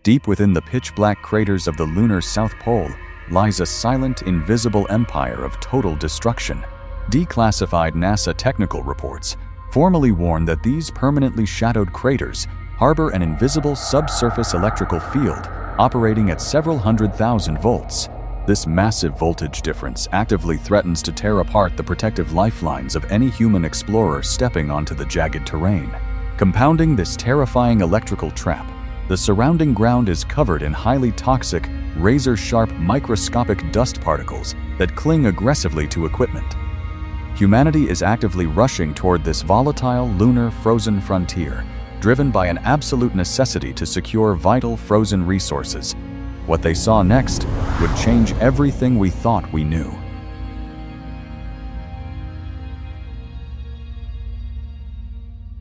Deep within the pitch-black craters of the lunar South Pole lies a silent, invisible empire of total destruction. Declassified NASA technical reports formally warn that these permanently shadowed craters harbor an invisible subsurface electrical field operating at several 100,000 volts. This massive voltage difference actively threatens to tear apart the protective lifelines of any human explorer stepping onto the jagged terrain. Compounding this terrifying electrical trap, the surrounding ground is covered in highly toxic, razor-sharp microscopic dust particles that cling aggressively to equipment. Humanity is actively rushing toward this volatile lunar frozen frontier, driven by an absolute necessity to secure vital frozen resources. What they saw next would change everything we thought we knew.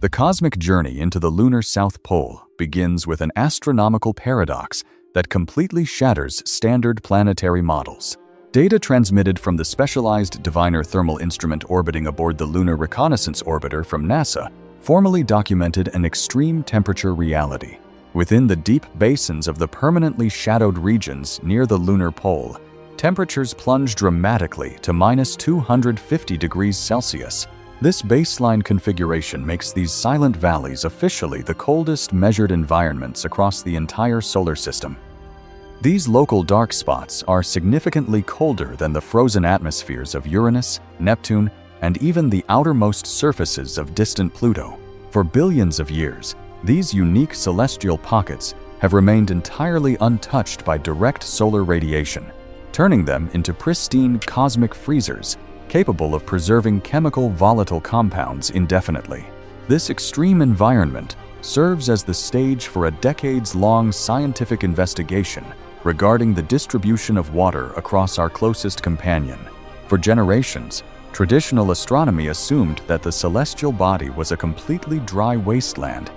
The cosmic journey into the lunar South Pole begins with an astronomical paradox that completely shatters standard planetary models. Data transmitted from the specialized Diviner thermal instrument orbiting aboard the Lunar Reconnaissance Orbiter from NASA formally documented an extreme temperature reality. Within the deep basins of the permanently shadowed regions near the lunar pole, temperatures plunge dramatically to -250 degrees Celsius. This baseline configuration makes these silent valleys officially the coldest measured environments across the entire solar system. These local dark spots are significantly colder than the frozen atmospheres of Uranus, Neptune, and even the outermost surfaces of distant Pluto. For billions of years, these unique celestial pockets have remained entirely untouched by direct solar radiation, turning them into pristine cosmic freezers capable of preserving chemical volatile compounds indefinitely. This extreme environment serves as the stage for a decades-long scientific investigation regarding the distribution of water across our closest companion. For generations, traditional astronomy assumed that the celestial body was a completely dry wasteland.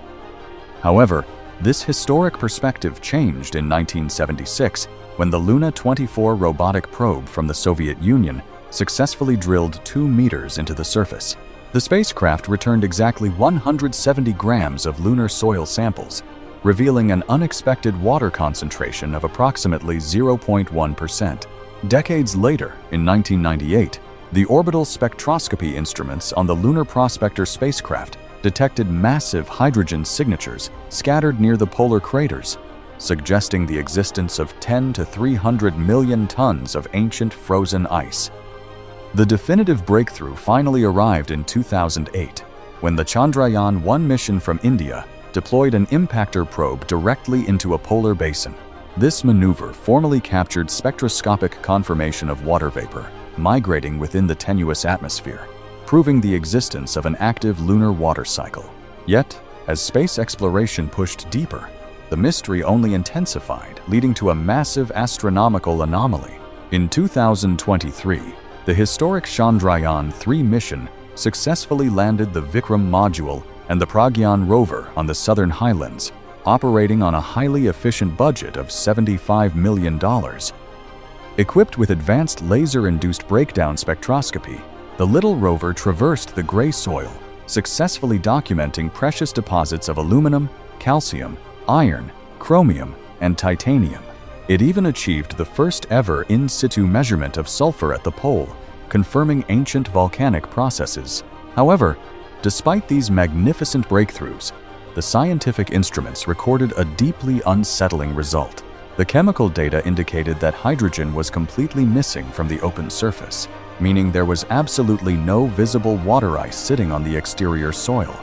However, this historic perspective changed in 1976 when the Luna 24 robotic probe from the Soviet Union successfully drilled 2 meters into the surface. The spacecraft returned exactly 170 grams of lunar soil samples, revealing an unexpected water concentration of approximately 0.1%. Decades later, in 1998, the orbital spectroscopy instruments on the Lunar Prospector spacecraft detected massive hydrogen signatures scattered near the polar craters, suggesting the existence of 10 to 300 million tons of ancient frozen ice. The definitive breakthrough finally arrived in 2008, when the Chandrayaan-1 mission from India deployed an impactor probe directly into a polar basin. This maneuver formally captured spectroscopic confirmation of water vapor migrating within the tenuous atmosphere, proving the existence of an active lunar water cycle. Yet, as space exploration pushed deeper, the mystery only intensified, leading to a massive astronomical anomaly. In 2023, the historic Chandrayaan-3 mission successfully landed the Vikram module and the Pragyan rover on the southern highlands, operating on a highly efficient budget of $75 million. Equipped with advanced laser-induced breakdown spectroscopy, the little rover traversed the gray soil, successfully documenting precious deposits of aluminum, calcium, iron, chromium, and titanium. It even achieved the first ever in situ measurement of sulfur at the pole, confirming ancient volcanic processes. However, despite these magnificent breakthroughs, the scientific instruments recorded a deeply unsettling result. The chemical data indicated that hydrogen was completely missing from the open surface, meaning there was absolutely no visible water ice sitting on the exterior soil.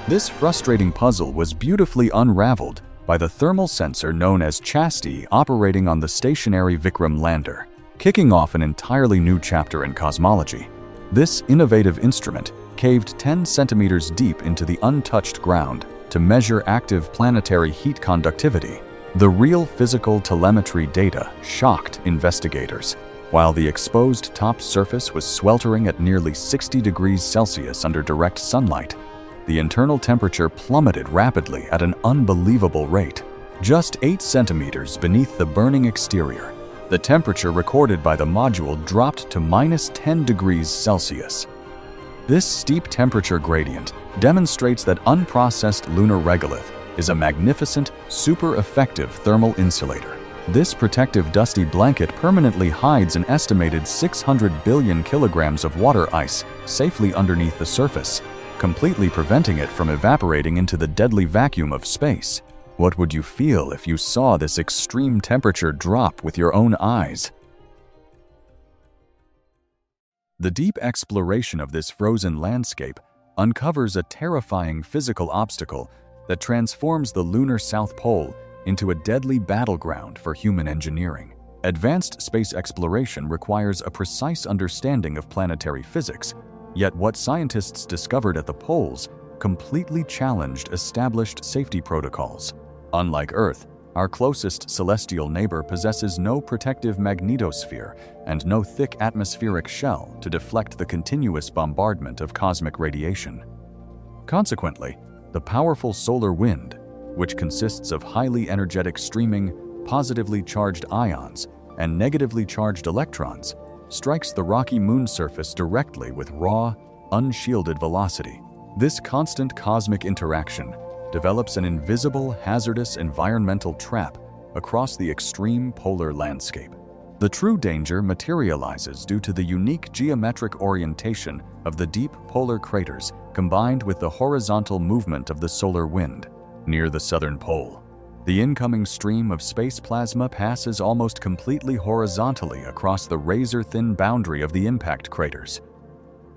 This frustrating puzzle was beautifully unraveled by the thermal sensor known as Chasti operating on the stationary Vikram lander, kicking off an entirely new chapter in cosmology. This innovative instrument caved 10 centimeters deep into the untouched ground to measure active planetary heat conductivity. The real physical telemetry data shocked investigators. While the exposed top surface was sweltering at nearly 60 degrees Celsius under direct sunlight, the internal temperature plummeted rapidly at an unbelievable rate. Just 8 centimeters beneath the burning exterior, the temperature recorded by the module dropped to -10 degrees Celsius. This steep temperature gradient demonstrates that unprocessed lunar regolith is a magnificent, super-effective thermal insulator. This protective dusty blanket permanently hides an estimated 600 billion kilograms of water ice safely underneath the surface, completely preventing it from evaporating into the deadly vacuum of space. What would you feel if you saw this extreme temperature drop with your own eyes? The deep exploration of this frozen landscape uncovers a terrifying physical obstacle that transforms the lunar South Pole into a deadly battleground for human engineering. Advanced space exploration requires a precise understanding of planetary physics, yet what scientists discovered at the poles completely challenged established safety protocols. Unlike Earth, our closest celestial neighbor possesses no protective magnetosphere and no thick atmospheric shell to deflect the continuous bombardment of cosmic radiation. Consequently, the powerful solar wind, which consists of highly energetic streaming, positively charged ions and negatively charged electrons, strikes the rocky moon surface directly with raw, unshielded velocity. This constant cosmic interaction develops an invisible, hazardous environmental trap across the extreme polar landscape. The true danger materializes due to the unique geometric orientation of the deep polar craters combined with the horizontal movement of the solar wind. Near the southern pole, the incoming stream of space plasma passes almost completely horizontally across the razor-thin boundary of the impact craters.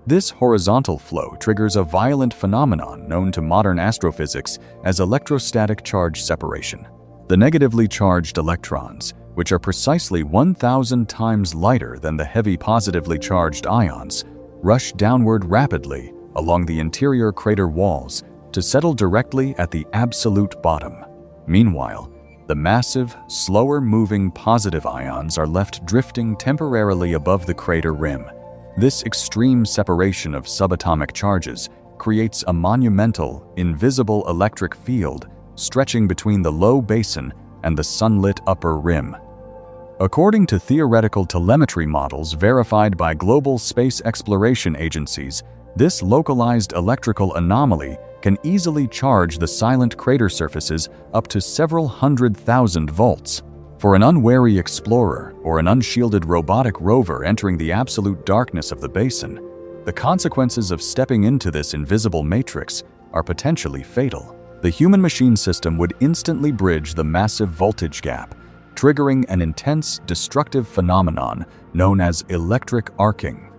This horizontal flow triggers a violent phenomenon known to modern astrophysics as electrostatic charge separation. The negatively charged electrons, which are precisely 1,000 times lighter than the heavy positively charged ions, rush downward rapidly along the interior crater walls to settle directly at the absolute bottom. Meanwhile, the massive, slower-moving positive ions are left drifting temporarily above the crater rim. This extreme separation of subatomic charges creates a monumental, invisible electric field stretching between the low basin and the sunlit upper rim. According to theoretical telemetry models verified by global space exploration agencies, this localized electrical anomaly can easily charge the silent crater surfaces up to several 100,000 volts. For an unwary explorer or an unshielded robotic rover entering the absolute darkness of the basin, the consequences of stepping into this invisible matrix are potentially fatal. The human-machine system would instantly bridge the massive voltage gap, triggering an intense, destructive phenomenon known as electric arcing.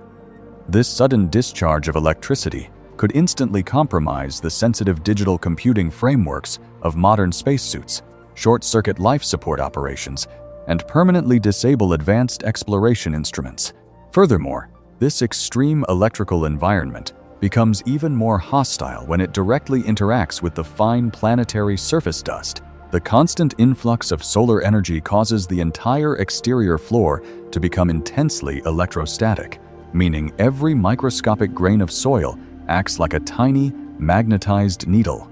This sudden discharge of electricity could instantly compromise the sensitive digital computing frameworks of modern spacesuits, short-circuit life support operations, and permanently disable advanced exploration instruments. Furthermore, this extreme electrical environment becomes even more hostile when it directly interacts with the fine planetary surface dust. The constant influx of solar energy causes the entire exterior floor to become intensely electrostatic, meaning every microscopic grain of soil acts like a tiny, magnetized needle.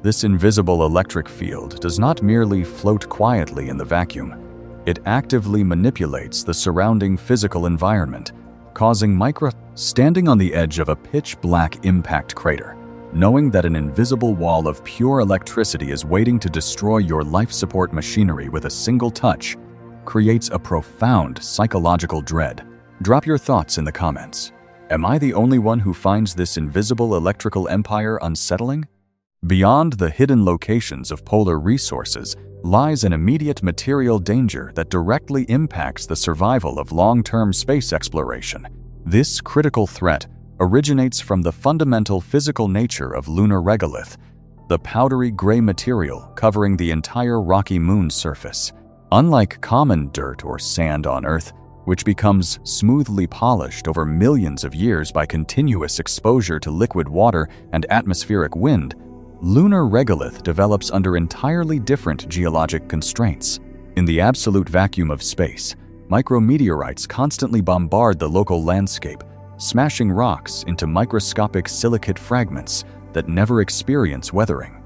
This invisible electric field does not merely float quietly in the vacuum. It actively manipulates the surrounding physical environment, causing standing on the edge of a pitch-black impact crater, knowing that an invisible wall of pure electricity is waiting to destroy your life support machinery with a single touch, creates a profound psychological dread. Drop your thoughts in the comments. Am I the only one who finds this invisible electrical empire unsettling? Beyond the hidden locations of polar resources lies an immediate material danger that directly impacts the survival of long-term space exploration. This critical threat originates from the fundamental physical nature of lunar regolith, the powdery gray material covering the entire rocky moon surface. Unlike common dirt or sand on Earth, which becomes smoothly polished over millions of years by continuous exposure to liquid water and atmospheric wind, lunar regolith develops under entirely different geologic constraints. In the absolute vacuum of space, micrometeorites constantly bombard the local landscape, smashing rocks into microscopic silicate fragments that never experience weathering.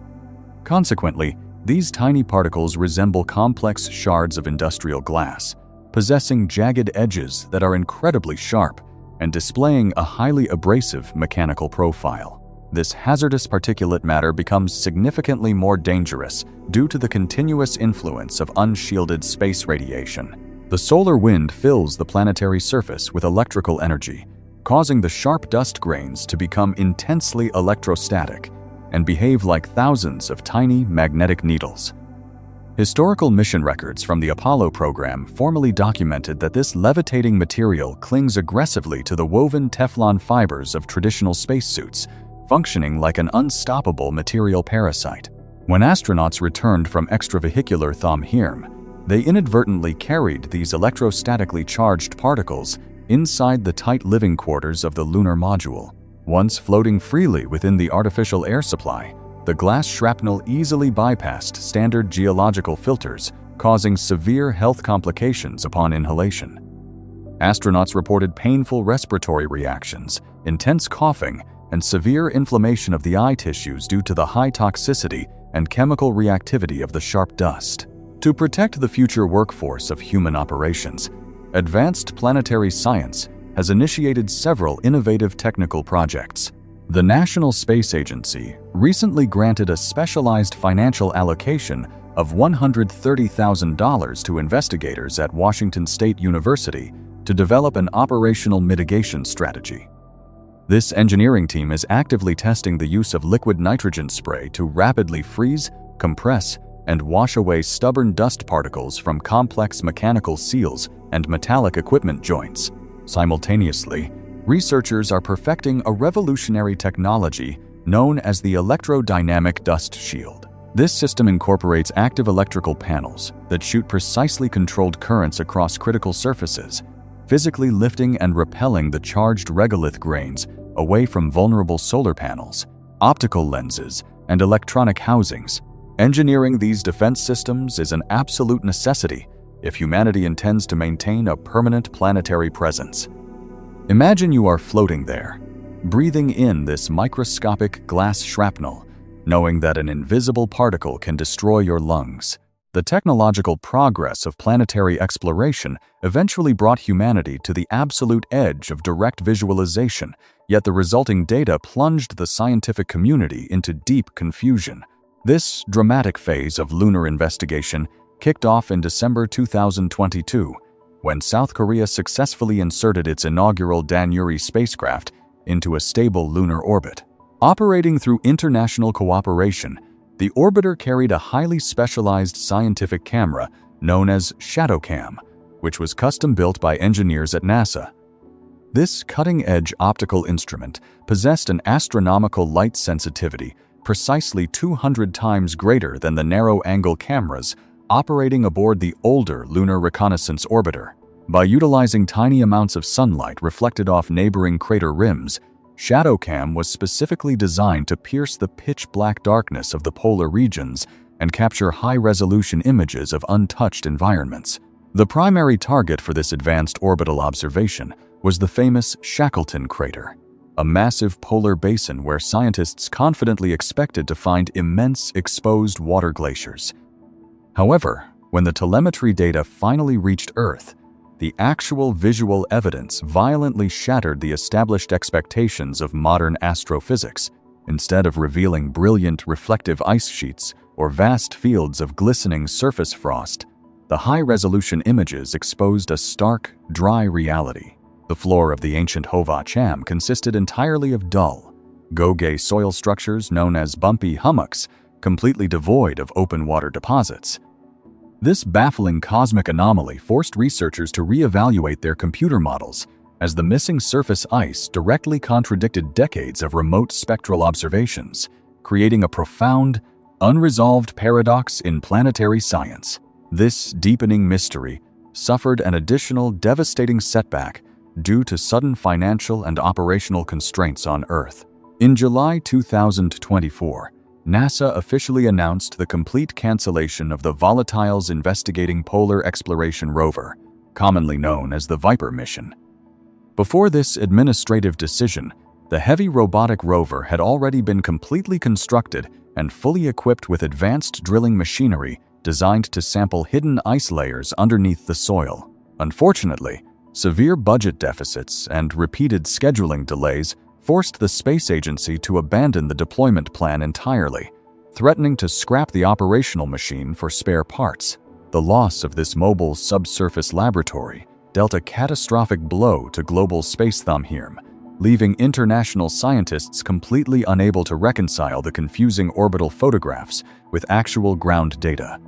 Consequently, these tiny particles resemble complex shards of industrial glass, possessing jagged edges that are incredibly sharp and displaying a highly abrasive mechanical profile. this hazardous particulate matter becomes significantly more dangerous due to the continuous influence of unshielded space radiation. The solar wind fills the planetary surface with electrical energy, causing the sharp dust grains to become intensely electrostatic and behave like thousands of tiny magnetic needles. Historical mission records from the Apollo program formally documented that this levitating material clings aggressively to the woven Teflon fibers of traditional spacesuits, functioning like an unstoppable material parasite. When astronauts returned from extravehicular Thom-Hirm, they inadvertently carried these electrostatically charged particles inside the tight living quarters of the lunar module. Once floating freely within the artificial air supply, the glass shrapnel easily bypassed standard geological filters, causing severe health complications upon inhalation. Astronauts reported painful respiratory reactions, intense coughing, and severe inflammation of the eye tissues due to the high toxicity and chemical reactivity of the sharp dust. To protect the future workforce of human operations, advanced planetary science has initiated several innovative technical projects. The National Space Agency recently granted a specialized financial allocation of $130,000 to investigators at Washington State University to develop an operational mitigation strategy. This engineering team is actively testing the use of liquid nitrogen spray to rapidly freeze, compress, and wash away stubborn dust particles from complex mechanical seals and metallic equipment joints. Simultaneously, researchers are perfecting a revolutionary technology known as the electrodynamic dust shield. This system incorporates active electrical panels that shoot precisely controlled currents across critical surfaces, physically lifting and repelling the charged regolith grains away from vulnerable solar panels, optical lenses, and electronic housings. Engineering these defense systems is an absolute necessity if humanity intends to maintain a permanent planetary presence. Imagine you are floating there, breathing in this microscopic glass shrapnel, knowing that an invisible particle can destroy your lungs. The technological progress of planetary exploration eventually brought humanity to the absolute edge of direct visualization, yet the resulting data plunged the scientific community into deep confusion. This dramatic phase of lunar investigation kicked off in December 2022, when South Korea successfully inserted its inaugural Danuri spacecraft into a stable lunar orbit. Operating through international cooperation, the orbiter carried a highly specialized scientific camera known as ShadowCam, which was custom-built by engineers at NASA. This cutting-edge optical instrument possessed an astronomical light sensitivity precisely 200 times greater than the narrow-angle cameras operating aboard the older Lunar Reconnaissance Orbiter. By utilizing tiny amounts of sunlight reflected off neighboring crater rims, ShadowCam was specifically designed to pierce the pitch-black darkness of the polar regions and capture high-resolution images of untouched environments. The primary target for this advanced orbital observation was the famous Shackleton crater, a massive polar basin where scientists confidently expected to find immense exposed water glaciers. However, when the telemetry data finally reached Earth, the actual visual evidence violently shattered the established expectations of modern astrophysics. Instead of revealing brilliant reflective ice sheets or vast fields of glistening surface frost, the high-resolution images exposed a stark, dry reality. The floor of the ancient Hova Cham consisted entirely of dull, Gogay soil structures known as bumpy hummocks, completely devoid of open water deposits. This baffling cosmic anomaly forced researchers to reevaluate their computer models, as the missing surface ice directly contradicted decades of remote spectral observations, creating a profound, unresolved paradox in planetary science. This deepening mystery suffered an additional devastating setback due to sudden financial and operational constraints on Earth. In July 2024, NASA officially announced the complete cancellation of the Volatiles Investigating Polar Exploration Rover, commonly known as the Viper mission. Before this administrative decision, the heavy robotic rover had already been completely constructed and fully equipped with advanced drilling machinery designed to sample hidden ice layers underneath the soil. Unfortunately, severe budget deficits and repeated scheduling delays forced the space agency to abandon the deployment plan entirely, threatening to scrap the operational machine for spare parts. The loss of this mobile subsurface laboratory dealt a catastrophic blow to global space thumhirm, leaving international scientists completely unable to reconcile the confusing orbital photographs with actual ground data.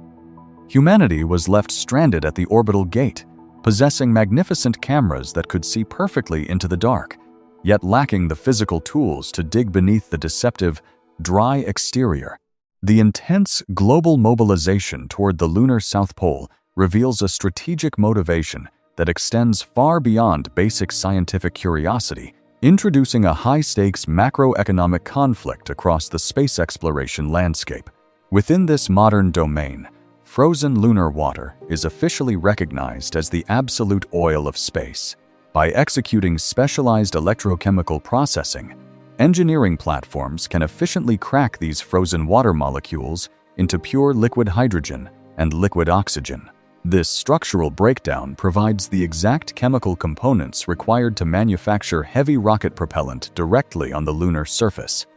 Humanity was left stranded at the orbital gate, possessing magnificent cameras that could see perfectly into the dark, yet lacking the physical tools to dig beneath the deceptive, dry exterior. The intense global mobilization toward the lunar South Pole reveals a strategic motivation that extends far beyond basic scientific curiosity, introducing a high-stakes macroeconomic conflict across the space exploration landscape. Within this modern domain, frozen lunar water is officially recognized as the absolute oil of space. By executing specialized electrochemical processing, engineering platforms can efficiently crack these frozen water molecules into pure liquid hydrogen and liquid oxygen. This structural breakdown provides the exact chemical components required to manufacture heavy rocket propellant directly on the lunar surface.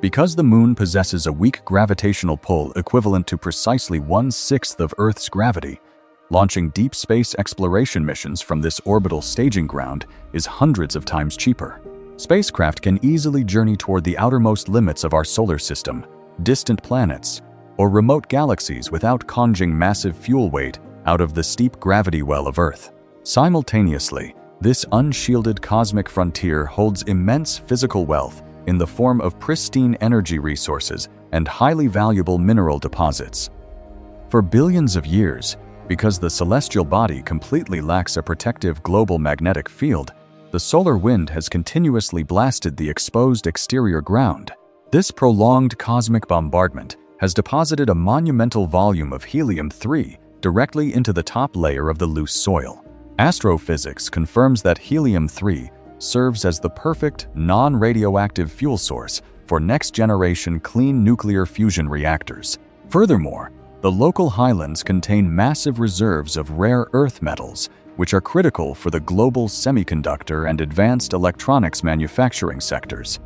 Because the Moon possesses a weak gravitational pull equivalent to precisely 1/6 of Earth's gravity, launching deep space exploration missions from this orbital staging ground is hundreds of times cheaper. Spacecraft can easily journey toward the outermost limits of our solar system, distant planets, or remote galaxies without conjuring massive fuel weight out of the steep gravity well of Earth. Simultaneously, this unshielded cosmic frontier holds immense physical wealth in the form of pristine energy resources and highly valuable mineral deposits. For billions of years, because the celestial body completely lacks a protective global magnetic field, the solar wind has continuously blasted the exposed exterior ground. This prolonged cosmic bombardment has deposited a monumental volume of helium-3 directly into the top layer of the loose soil. Astrophysics confirms that helium-3 serves as the perfect, non-radioactive fuel source for next-generation clean nuclear fusion reactors. Furthermore, the local highlands contain massive reserves of rare earth metals, which are critical for the global semiconductor and advanced electronics manufacturing sectors.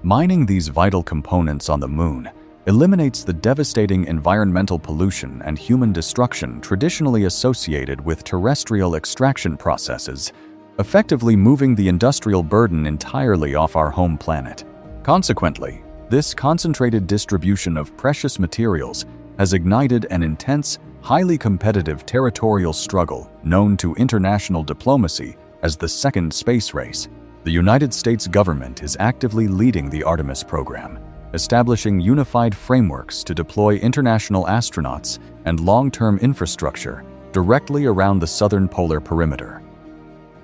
Mining these vital components on the Moon eliminates the devastating environmental pollution and human destruction traditionally associated with terrestrial extraction processes, effectively moving the industrial burden entirely off our home planet. Consequently, this concentrated distribution of precious materials has ignited an intense, highly competitive territorial struggle known to international diplomacy as the Second Space Race. The United States government is actively leading the Artemis program, establishing unified frameworks to deploy international astronauts and long-term infrastructure directly around the southern polar perimeter.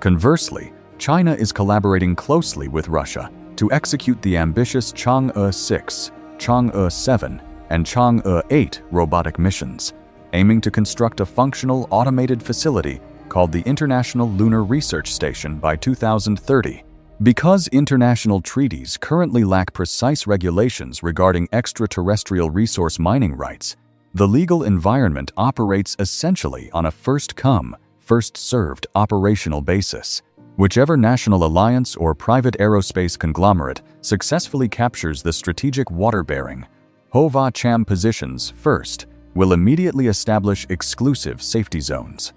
Conversely, China is collaborating closely with Russia to execute the ambitious Chang'e 6, Chang'e 7, and Chang'e 8 robotic missions, aiming to construct a functional automated facility called the International Lunar Research Station by 2030. Because international treaties currently lack precise regulations regarding extraterrestrial resource mining rights, the legal environment operates essentially on a first-come, first-served operational basis. Whichever national alliance or private aerospace conglomerate successfully captures the strategic water-bearing, HOVA-CHAM positions first will immediately establish exclusive safety zones.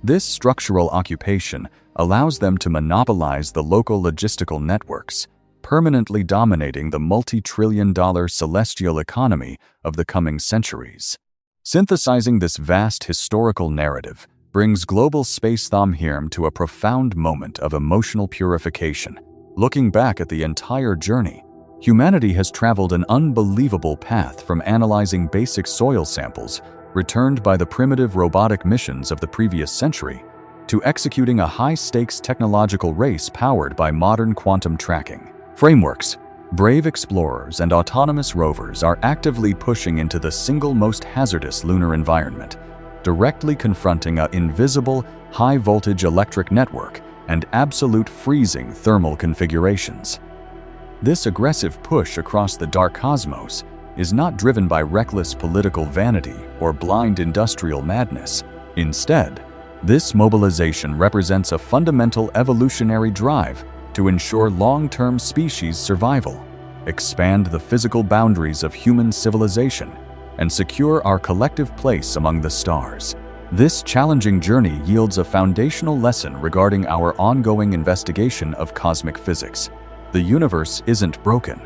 This structural occupation allows them to monopolize the local logistical networks, permanently dominating the multi-trillion-dollar celestial economy of the coming centuries. Synthesizing this vast historical narrative brings global space thumhirm to a profound moment of emotional purification. Looking back at the entire journey, humanity has traveled an unbelievable path from analyzing basic soil samples returned by the primitive robotic missions of the previous century to executing a high-stakes technological race powered by modern quantum tracking frameworks. Brave explorers and autonomous rovers are actively pushing into the single most hazardous lunar environment, directly confronting an invisible, high-voltage electric network and absolute freezing thermal configurations. This aggressive push across the dark cosmos is not driven by reckless political vanity or blind industrial madness. Instead, this mobilization represents a fundamental evolutionary drive to ensure long-term species survival, expand the physical boundaries of human civilization, and secure our collective place among the stars. This challenging journey yields a foundational lesson regarding our ongoing investigation of cosmic physics. The universe isn't broken.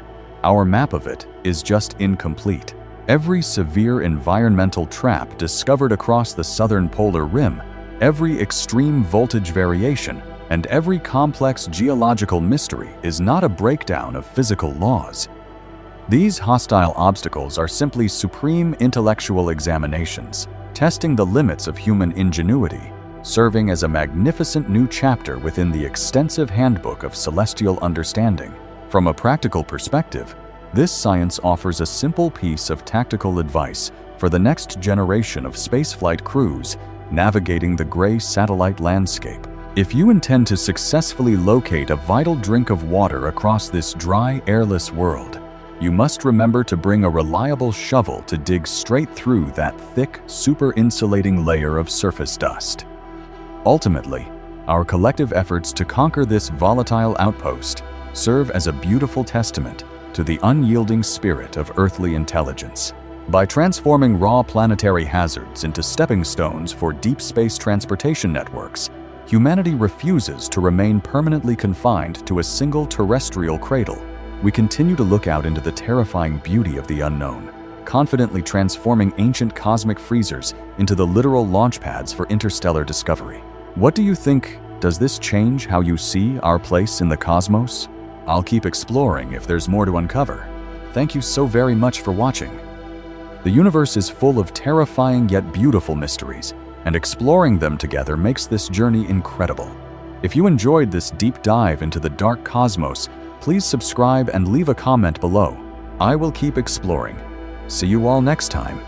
Our map of it is just incomplete. Every severe environmental trap discovered across the southern polar rim, every extreme voltage variation, and every complex geological mystery is not a breakdown of physical laws. These hostile obstacles are simply supreme intellectual examinations, testing the limits of human ingenuity, serving as a magnificent new chapter within the extensive handbook of celestial understanding. From a practical perspective, this science offers a simple piece of tactical advice for the next generation of spaceflight crews navigating the gray satellite landscape. If you intend to successfully locate a vital drink of water across this dry, airless world, you must remember to bring a reliable shovel to dig straight through that thick, super-insulating layer of surface dust. Ultimately, our collective efforts to conquer this volatile outpost serve as a beautiful testament to the unyielding spirit of earthly intelligence. By transforming raw planetary hazards into stepping stones for deep space transportation networks, humanity refuses to remain permanently confined to a single terrestrial cradle. We continue to look out into the terrifying beauty of the unknown, confidently transforming ancient cosmic freezers into the literal launch pads for interstellar discovery. What do you think? Does this change how you see our place in the cosmos? I'll keep exploring if there's more to uncover. Thank you so very much for watching. The universe is full of terrifying yet beautiful mysteries, and exploring them together makes this journey incredible. If you enjoyed this deep dive into the dark cosmos, please subscribe and leave a comment below. I will keep exploring. See you all next time.